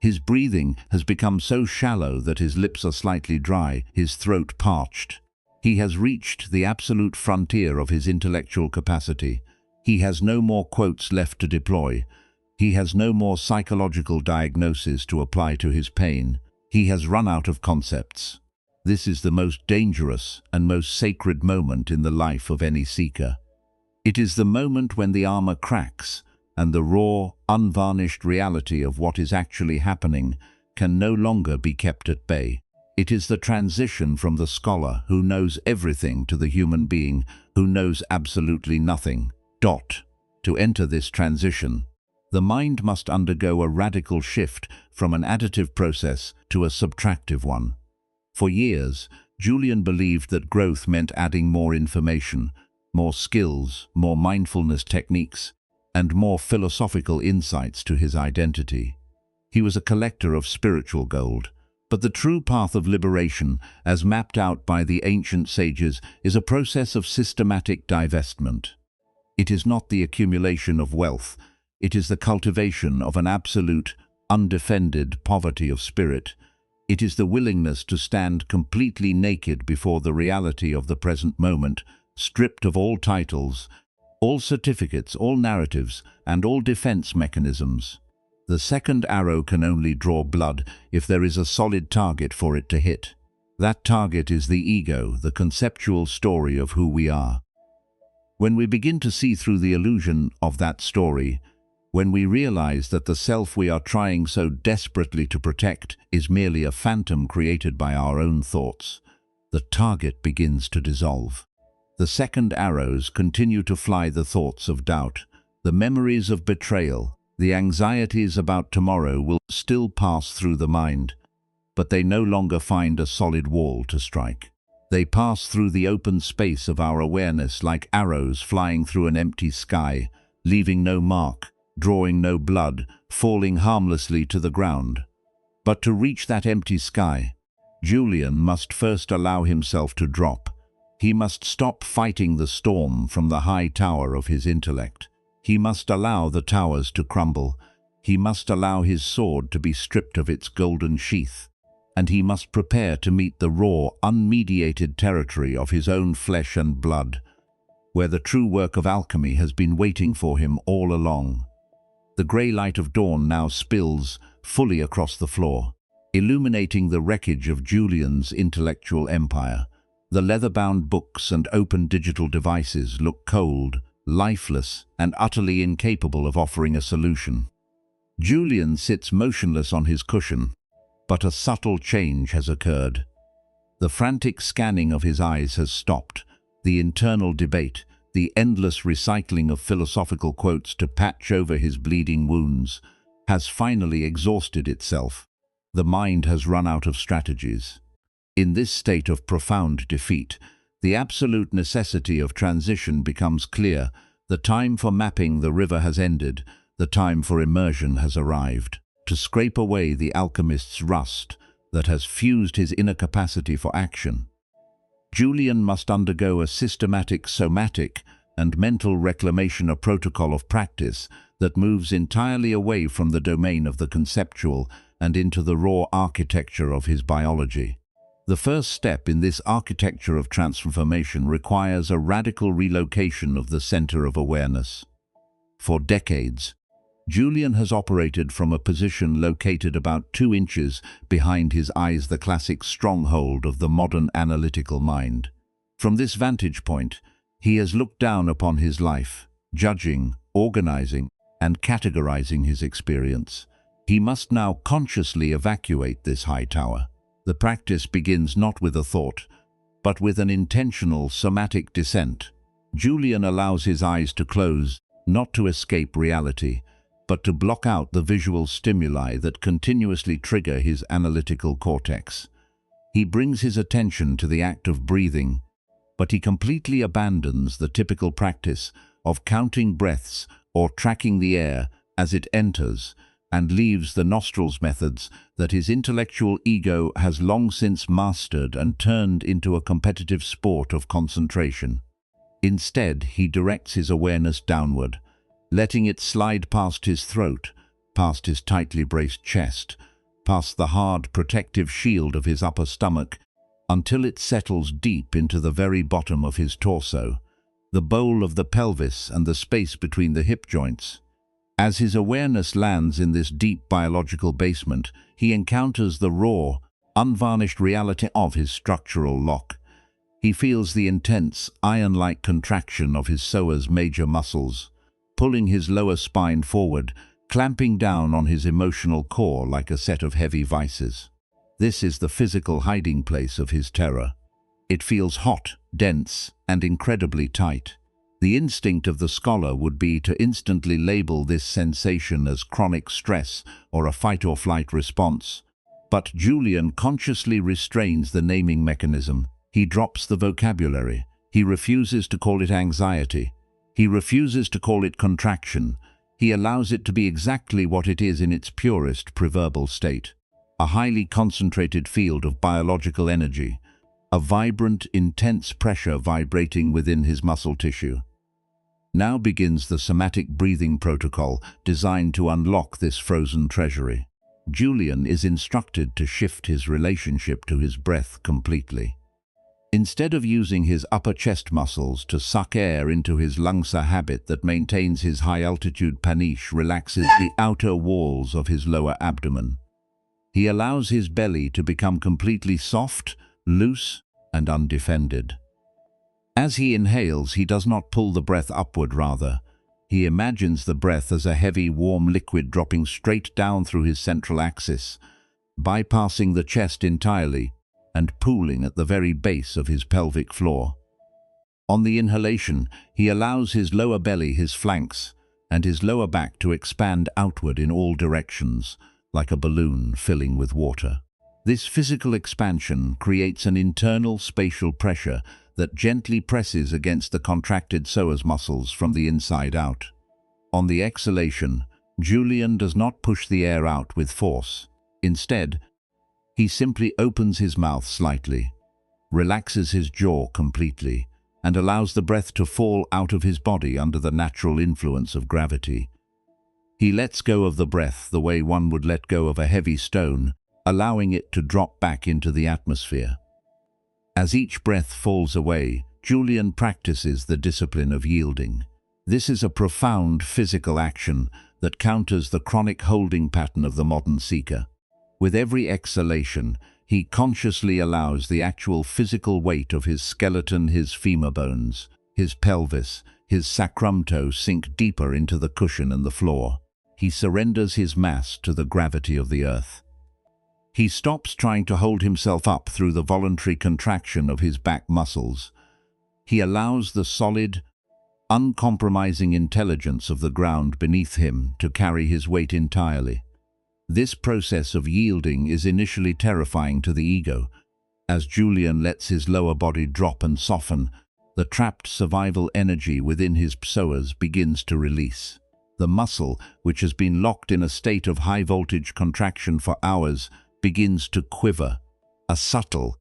His breathing has become so shallow that his lips are slightly dry, his throat parched. He has reached the absolute frontier of his intellectual capacity. He has no more quotes left to deploy. He has no more psychological diagnosis to apply to his pain. He has run out of concepts. This is the most dangerous and most sacred moment in the life of any seeker. It is the moment when the armor cracks and the raw, unvarnished reality of what is actually happening can no longer be kept at bay. It is the transition from the scholar who knows everything to the human being who knows absolutely nothing. To enter this transition, the mind must undergo a radical shift from an additive process to a subtractive one. For years, Julian believed that growth meant adding more information, more skills, more mindfulness techniques, and more philosophical insights to his identity. He was a collector of spiritual gold, but the true path of liberation, as mapped out by the ancient sages, is a process of systematic divestment. It is not the accumulation of wealth. It is the cultivation of an absolute, undefended poverty of spirit. It is the willingness to stand completely naked before the reality of the present moment, stripped of all titles, all certificates, all narratives, and all defense mechanisms. The second arrow can only draw blood if there is a solid target for it to hit. That target is the ego, the conceptual story of who we are. When we begin to see through the illusion of that story, when we realize that the self we are trying so desperately to protect is merely a phantom created by our own thoughts, the target begins to dissolve. The second arrows continue to fly the thoughts of doubt, the memories of betrayal, the anxieties about tomorrow will still pass through the mind, but they no longer find a solid wall to strike. They pass through the open space of our awareness like arrows flying through an empty sky, leaving no mark, drawing no blood, falling harmlessly to the ground. But to reach that empty sky, Julian must first allow himself to drop. He must stop fighting the storm from the high tower of his intellect. He must allow the towers to crumble. He must allow his sword to be stripped of its golden sheath. And he must prepare to meet the raw, unmediated territory of his own flesh and blood, where the true work of alchemy has been waiting for him all along. The grey light of dawn now spills fully across the floor, illuminating the wreckage of Julian's intellectual empire. The leather-bound books and open digital devices look cold, lifeless, and utterly incapable of offering a solution. Julian sits motionless on his cushion, but a subtle change has occurred. The frantic scanning of his eyes has stopped. The internal debate, the endless recycling of philosophical quotes to patch over his bleeding wounds, has finally exhausted itself. The mind has run out of strategies. In this state of profound defeat, the absolute necessity of transition becomes clear. The time for mapping the river has ended. The time for immersion has arrived. To scrape away the alchemist's rust that has fused his inner capacity for action, Julian must undergo a systematic somatic and mental reclamation, a protocol of practice that moves entirely away from the domain of the conceptual and into the raw architecture of his biology. The first step in this architecture of transformation requires a radical relocation of the center of awareness. For decades, Julian has operated from a position located about 2 inches behind his eyes, the classic stronghold of the modern analytical mind. From this vantage point, he has looked down upon his life, judging, organizing, and categorizing his experience. He must now consciously evacuate this high tower. The practice begins not with a thought, but with an intentional somatic descent. Julian allows his eyes to close, not to escape reality, but to block out the visual stimuli that continuously trigger his analytical cortex. He brings his attention to the act of breathing, but he completely abandons the typical practice of counting breaths or tracking the air as it enters, and leaves the nostrils methods that his intellectual ego has long since mastered and turned into a competitive sport of concentration. Instead, he directs his awareness downward, letting it slide past his throat, past his tightly braced chest, past the hard protective shield of his upper stomach, until it settles deep into the very bottom of his torso, the bowl of the pelvis and the space between the hip joints. As his awareness lands in this deep biological basement, he encounters the raw, unvarnished reality of his structural lock. He feels the intense, iron-like contraction of his psoas major muscles, pulling his lower spine forward, clamping down on his emotional core like a set of heavy vices. This is the physical hiding place of his terror. It feels hot, dense, and incredibly tight. The instinct of the scholar would be to instantly label this sensation as chronic stress or a fight-or-flight response. But Julian consciously restrains the naming mechanism. He drops the vocabulary. He refuses to call it anxiety. He refuses to call it contraction. He allows it to be exactly what it is in its purest preverbal state. A highly concentrated field of biological energy. A vibrant, intense pressure vibrating within his muscle tissue. Now begins the somatic breathing protocol designed to unlock this frozen treasury. Julian is instructed to shift his relationship to his breath completely. Instead of using his upper chest muscles to suck air into his lungs, a habit that maintains his high-altitude paniche relaxes the outer walls of his lower abdomen. He allows his belly to become completely soft, loose, and undefended. As he inhales, he does not pull the breath upward, rather. He imagines the breath as a heavy, warm liquid dropping straight down through his central axis, bypassing the chest entirely, and pooling at the very base of his pelvic floor. On the inhalation, he allows his lower belly, his flanks, and his lower back to expand outward in all directions, like a balloon filling with water. This physical expansion creates an internal spatial pressure that gently presses against the contracted psoas muscles from the inside out. On the exhalation, Julian does not push the air out with force. Instead, he simply opens his mouth slightly, relaxes his jaw completely, and allows the breath to fall out of his body under the natural influence of gravity. He lets go of the breath the way one would let go of a heavy stone, allowing it to drop back into the atmosphere. As each breath falls away, Julian practices the discipline of yielding. This is a profound physical action that counters the chronic holding pattern of the modern seeker. With every exhalation, he consciously allows the actual physical weight of his skeleton, his femur bones, his pelvis, his sacrum toe sink deeper into the cushion and the floor. He surrenders his mass to the gravity of the earth. He stops trying to hold himself up through the voluntary contraction of his back muscles. He allows the solid, uncompromising intelligence of the ground beneath him to carry his weight entirely. This process of yielding is initially terrifying to the ego. As Julian lets his lower body drop and soften, the trapped survival energy within his psoas begins to release. The muscle, which has been locked in a state of high-voltage contraction for hours, begins to quiver. A subtle,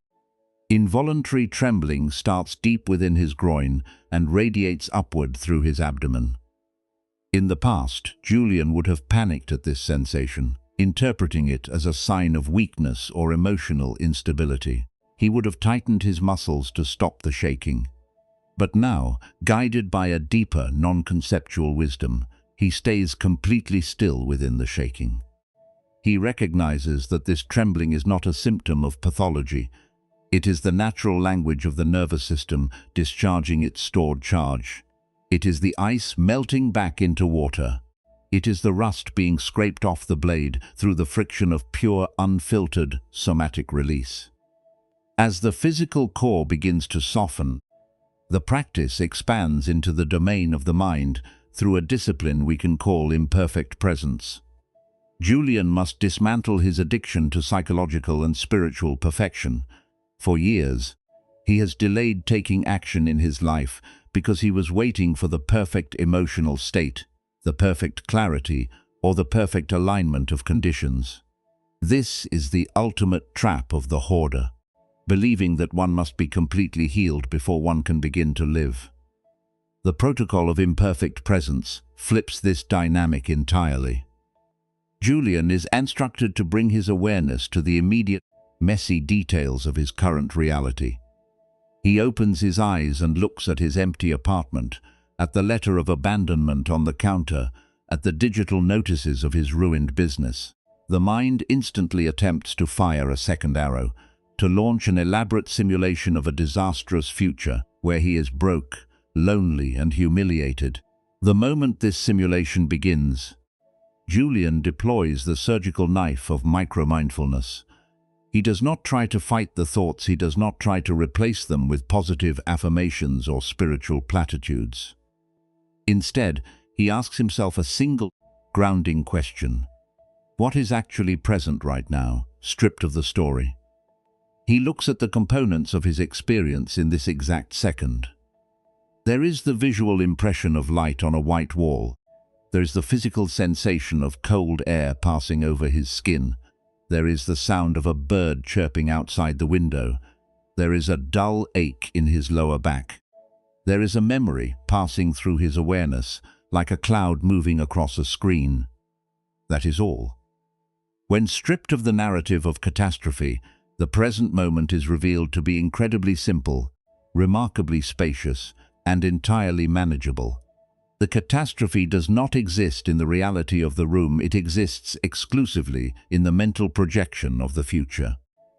involuntary trembling starts deep within his groin and radiates upward through his abdomen. In the past, Julian would have panicked at this sensation. interpreting it as a sign of weakness or emotional instability. He would have tightened his muscles to stop the shaking. But now, guided by a deeper, non-conceptual wisdom, he stays completely still within the shaking. He recognizes that this trembling is not a symptom of pathology. It is the natural language of the nervous system discharging its stored charge. It is the ice melting back into water. It is the rust being scraped off the blade through the friction of pure, unfiltered, somatic release. As the physical core begins to soften, the practice expands into the domain of the mind through a discipline we can call imperfect presence. Julian must dismantle his addiction to psychological and spiritual perfection. For years, he has delayed taking action in his life because he was waiting for the perfect emotional state, the perfect clarity, or the perfect alignment of conditions. This is the ultimate trap of the hoarder, believing that one must be completely healed before one can begin to live. The protocol of imperfect presence flips this dynamic entirely. Julian is instructed to bring his awareness to the immediate, messy details of his current reality. He opens his eyes and looks at his empty apartment, at the letter of abandonment on the counter, at the digital notices of his ruined business. The mind instantly attempts to fire a second arrow, to launch an elaborate simulation of a disastrous future where he is broke, lonely, and humiliated. The moment this simulation begins, Julian deploys the surgical knife of micro-mindfulness. He does not try to fight the thoughts, he does not try to replace them with positive affirmations or spiritual platitudes. Instead, he asks himself a single, grounding question. What is actually present right now, stripped of the story? He looks at the components of his experience in this exact second. There is the visual impression of light on a white wall. There is the physical sensation of cold air passing over his skin. There is the sound of a bird chirping outside the window. There is a dull ache in his lower back. There is a memory passing through his awareness, like a cloud moving across a screen. That is all. When stripped of the narrative of catastrophe, the present moment is revealed to be incredibly simple, remarkably spacious, and entirely manageable. The catastrophe does not exist in the reality of the room, it exists exclusively in the mental projection of the future.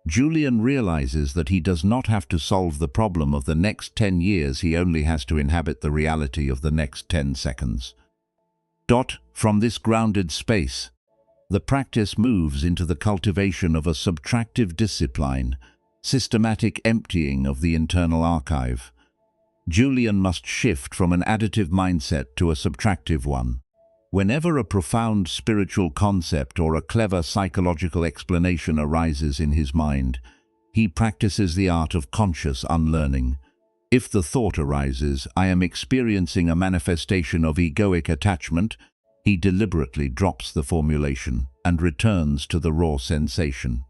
Julian realizes that he does not have to solve the problem of the next 10 years, he only has to inhabit the reality of the next 10 seconds. From this grounded space, the practice moves into the cultivation of a subtractive discipline, systematic emptying of the internal archive. Julian must shift from an additive mindset to a subtractive one. Whenever a profound spiritual concept or a clever psychological explanation arises in his mind, he practices the art of conscious unlearning. If the thought arises, "I am experiencing a manifestation of egoic attachment," he deliberately drops the formulation and returns to the raw sensation.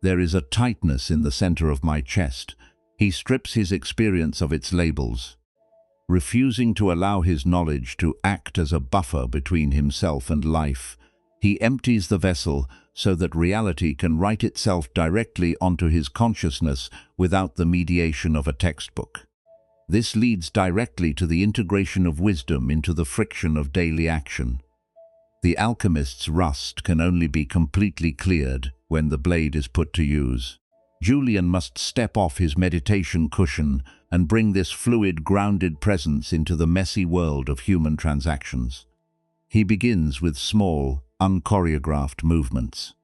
"There is a tightness in the center of my chest." He strips his experience of its labels. Refusing to allow his knowledge to act as a buffer between himself and life, he empties the vessel so that reality can write itself directly onto his consciousness without the mediation of a textbook. This leads directly to the integration of wisdom into the friction of daily action. The alchemist's rust can only be completely cleared when the blade is put to use. Julian must step off his meditation cushion and bring this fluid, grounded presence into the messy world of human transactions. He begins with small, unchoreographed movements.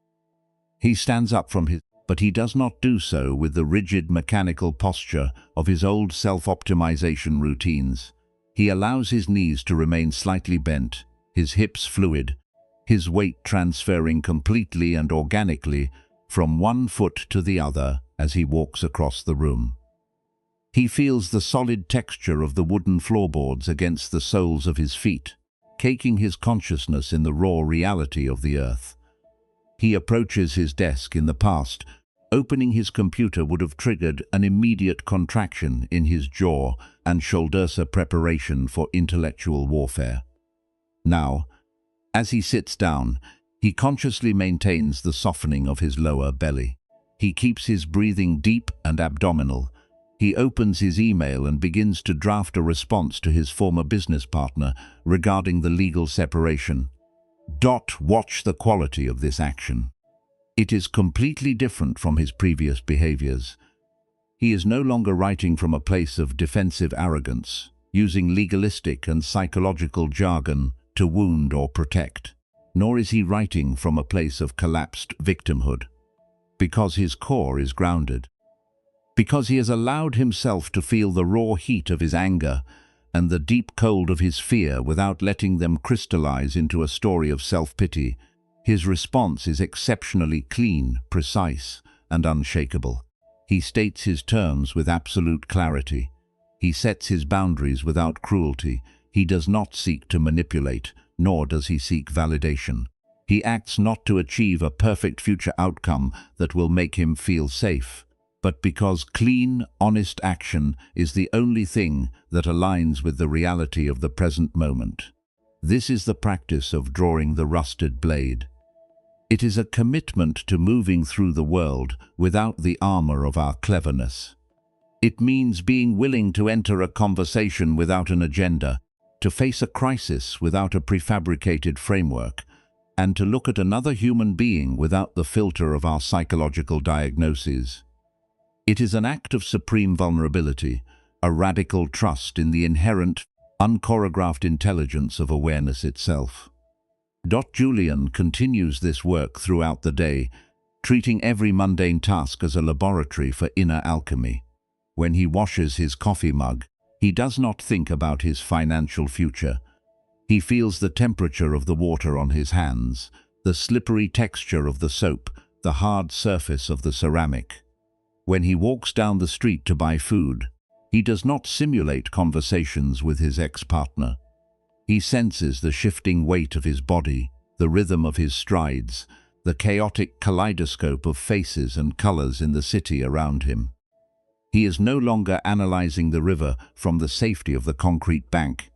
He stands up from his, but he does not do so with the rigid mechanical posture of his old self-optimization routines. He allows his knees to remain slightly bent, his hips fluid, his weight transferring completely and organically from one foot to the other as he walks across the room. He feels the solid texture of the wooden floorboards against the soles of his feet, caking his consciousness in the raw reality of the earth. He approaches his desk. In the past, opening his computer would have triggered an immediate contraction in his jaw and shoulders, a preparation for intellectual warfare. Now, as he sits down, He consciously maintains the softening of his lower belly. He keeps his breathing deep and abdominal. He opens his email and begins to draft a response to his former business partner regarding the legal separation. Watch the quality of this action. It is completely different from his previous behaviors. He is no longer writing from a place of defensive arrogance, using legalistic and psychological jargon to wound or protect. Nor is he writing from a place of collapsed victimhood, because his core is grounded. Because he has allowed himself to feel the raw heat of his anger and the deep cold of his fear without letting them crystallize into a story of self-pity, his response is exceptionally clean, precise, and unshakable. He states his terms with absolute clarity. He sets his boundaries without cruelty. He does not seek to manipulate, nor does he seek validation. He acts not to achieve a perfect future outcome that will make him feel safe, but because clean, honest action is the only thing that aligns with the reality of the present moment. This is the practice of drawing the rusted blade. It is a commitment to moving through the world without the armor of our cleverness. It means being willing to enter a conversation without an agenda, to face a crisis without a prefabricated framework, and to look at another human being without the filter of our psychological diagnoses. It is an act of supreme vulnerability, a radical trust in the inherent, unchoreographed intelligence of awareness itself. Julian continues this work throughout the day, treating every mundane task as a laboratory for inner alchemy. When he washes his coffee mug, he does not think about his financial future. He feels the temperature of the water on his hands, the slippery texture of the soap, the hard surface of the ceramic. When he walks down the street to buy food, he does not simulate conversations with his ex-partner. He senses the shifting weight of his body, the rhythm of his strides, the chaotic kaleidoscope of faces and colors in the city around him. He is no longer analyzing the river from the safety of the concrete bank.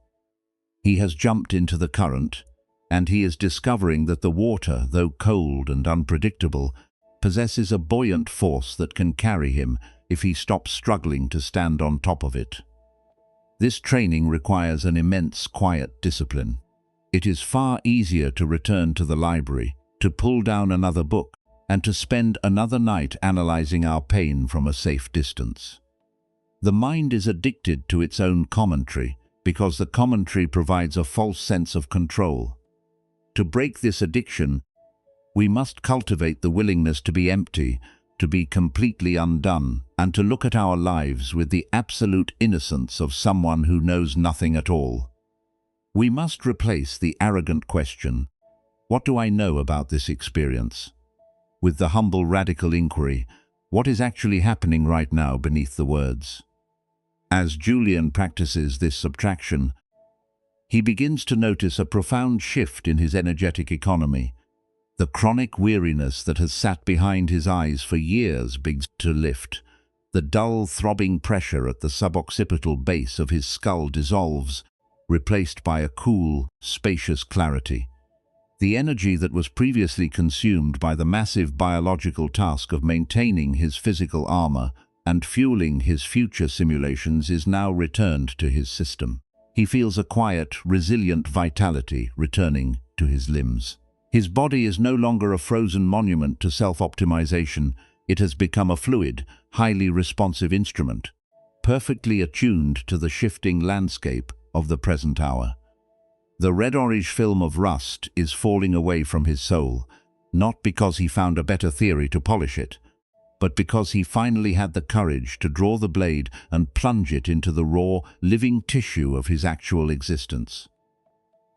He has jumped into the current, and he is discovering that the water, though cold and unpredictable, possesses a buoyant force that can carry him if he stops struggling to stand on top of it. This training requires an immense quiet discipline. It is far easier to return to the library, to pull down another book, and to spend another night analyzing our pain from a safe distance. The mind is addicted to its own commentary because the commentary provides a false sense of control. To break this addiction, we must cultivate the willingness to be empty, to be completely undone, and to look at our lives with the absolute innocence of someone who knows nothing at all. We must replace the arrogant question, "What do I know about this experience?" with the humble radical inquiry, "What is actually happening right now beneath the words?" As Julian practices this subtraction, he begins to notice a profound shift in his energetic economy. The chronic weariness that has sat behind his eyes for years begins to lift. The dull, throbbing pressure at the suboccipital base of his skull dissolves, replaced by a cool, spacious clarity. The energy that was previously consumed by the massive biological task of maintaining his physical armor and fueling his future simulations is now returned to his system. He feels a quiet, resilient vitality returning to his limbs. His body is no longer a frozen monument to self-optimization. It has become a fluid, highly responsive instrument, perfectly attuned to the shifting landscape of the present hour. The red-orange film of rust is falling away from his soul, not because he found a better theory to polish it, but because he finally had the courage to draw the blade and plunge it into the raw, living tissue of his actual existence.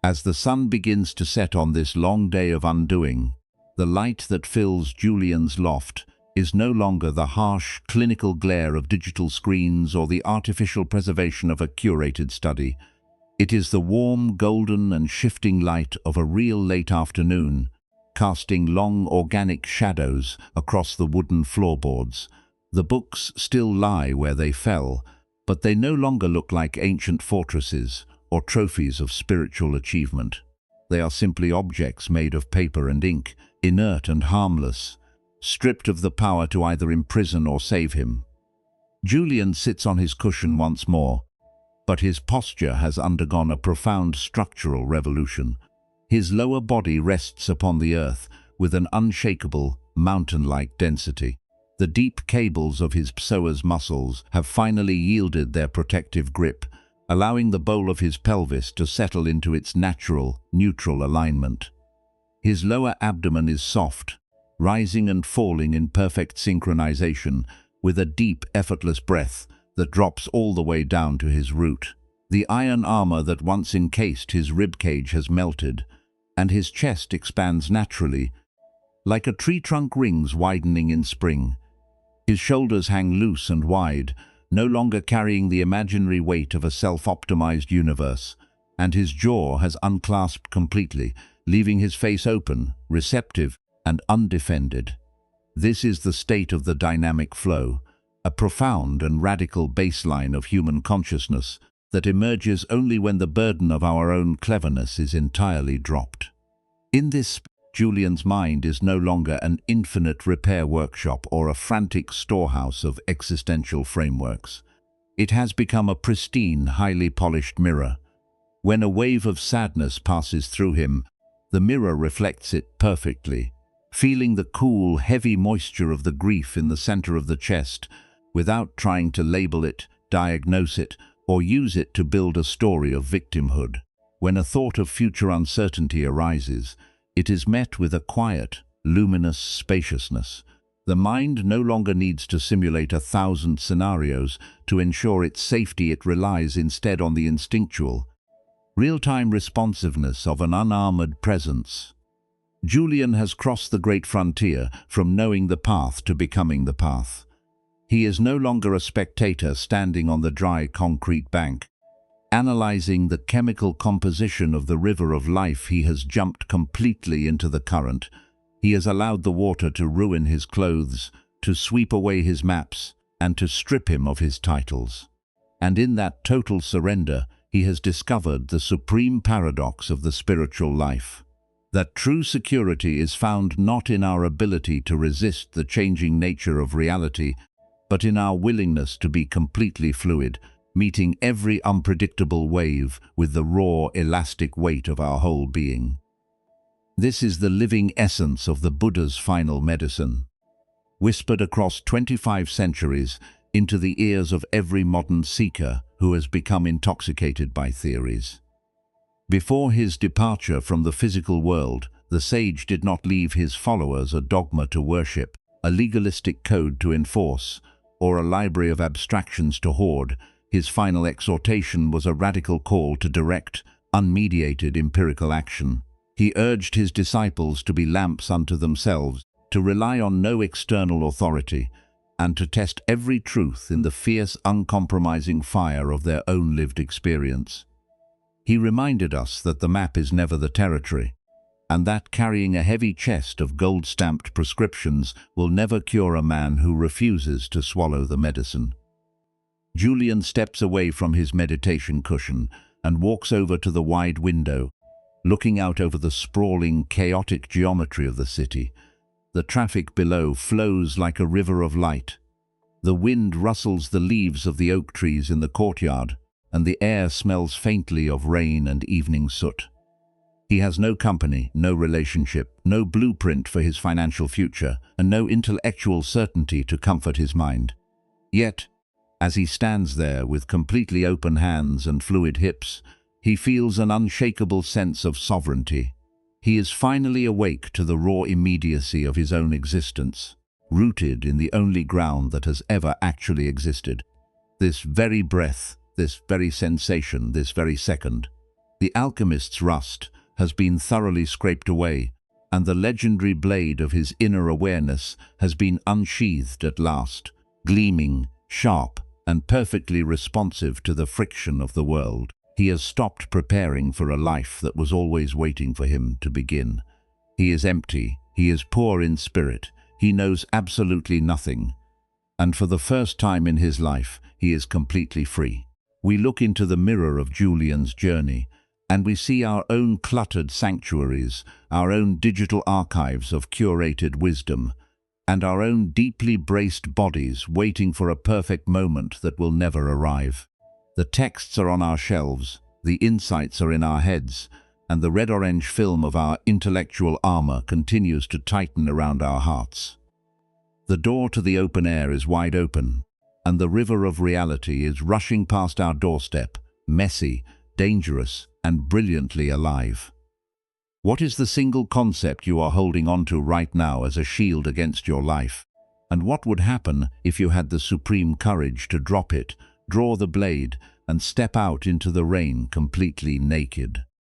As the sun begins to set on this long day of undoing, the light that fills Julian's loft is no longer the harsh, clinical glare of digital screens or the artificial preservation of a curated study. It is the warm, golden and shifting light of a real late afternoon, casting long organic shadows across the wooden floorboards. The books still lie where they fell, but they no longer look like ancient fortresses or trophies of spiritual achievement. They are simply objects made of paper and ink, inert and harmless, stripped of the power to either imprison or save him. Julian sits on his cushion once more, but his posture has undergone a profound structural revolution. His lower body rests upon the earth with an unshakable, mountain-like density. The deep cables of his psoas muscles have finally yielded their protective grip, allowing the bowl of his pelvis to settle into its natural, neutral alignment. His lower abdomen is soft, rising and falling in perfect synchronization, with a deep, effortless breath that drops all the way down to his root. The iron armor that once encased his ribcage has melted, and his chest expands naturally, like a tree trunk rings widening in spring. His shoulders hang loose and wide, no longer carrying the imaginary weight of a self-optimized universe, and his jaw has unclasped completely, leaving his face open, receptive, and undefended. This is the state of the dynamic flow, a profound and radical baseline of human consciousness that emerges only when the burden of our own cleverness is entirely dropped. In this, Julian's mind is no longer an infinite repair workshop or a frantic storehouse of existential frameworks. It has become a pristine, highly polished mirror. When a wave of sadness passes through him, the mirror reflects it perfectly, feeling the cool, heavy moisture of the grief in the center of the chest, without trying to label it, diagnose it, or use it to build a story of victimhood. When a thought of future uncertainty arises, it is met with a quiet, luminous spaciousness. The mind no longer needs to simulate 1,000 scenarios to ensure its safety. It relies instead on the instinctual, real-time responsiveness of an unarmored presence. Julian has crossed the great frontier from knowing the path to becoming the path. He is no longer a spectator standing on the dry concrete bank, analyzing the chemical composition of the river of life. He has jumped completely into the current. He has allowed the water to ruin his clothes, to sweep away his maps, and to strip him of his titles. And in that total surrender, he has discovered the supreme paradox of the spiritual life. That true security is found not in our ability to resist the changing nature of reality, but in our willingness to be completely fluid, meeting every unpredictable wave with the raw, elastic weight of our whole being. This is the living essence of the Buddha's final medicine, whispered across 25 centuries into the ears of every modern seeker who has become intoxicated by theories. Before his departure from the physical world, the sage did not leave his followers a dogma to worship, a legalistic code to enforce, or a library of abstractions to hoard. His final exhortation was a radical call to direct, unmediated empirical action. He urged his disciples to be lamps unto themselves, to rely on no external authority, and to test every truth in the fierce, uncompromising fire of their own lived experience. He reminded us that the map is never the territory, and that carrying a heavy chest of gold-stamped prescriptions will never cure a man who refuses to swallow the medicine. Julian steps away from his meditation cushion and walks over to the wide window, looking out over the sprawling, chaotic geometry of the city. The traffic below flows like a river of light. The wind rustles the leaves of the oak trees in the courtyard, and the air smells faintly of rain and evening soot. He has no company, no relationship, no blueprint for his financial future, and no intellectual certainty to comfort his mind. Yet, as he stands there with completely open hands and fluid hips, he feels an unshakable sense of sovereignty. He is finally awake to the raw immediacy of his own existence, rooted in the only ground that has ever actually existed. This very breath, this very sensation, this very second. The alchemist's rust has been thoroughly scraped away, and the legendary blade of his inner awareness has been unsheathed at last, gleaming, sharp, and perfectly responsive to the friction of the world. He has stopped preparing for a life that was always waiting for him to begin. He is empty, he is poor in spirit, he knows absolutely nothing, and for the first time in his life, he is completely free. We look into the mirror of Julian's journey, and we see our own cluttered sanctuaries, our own digital archives of curated wisdom, and our own deeply braced bodies waiting for a perfect moment that will never arrive. The texts are on our shelves, the insights are in our heads, and the red-orange film of our intellectual armor continues to tighten around our hearts. The door to the open air is wide open, and the river of reality is rushing past our doorstep, messy, dangerous, and brilliantly alive. What is the single concept you are holding onto right now as a shield against your life? And what would happen if you had the supreme courage to drop it, draw the blade, and step out into the rain completely naked?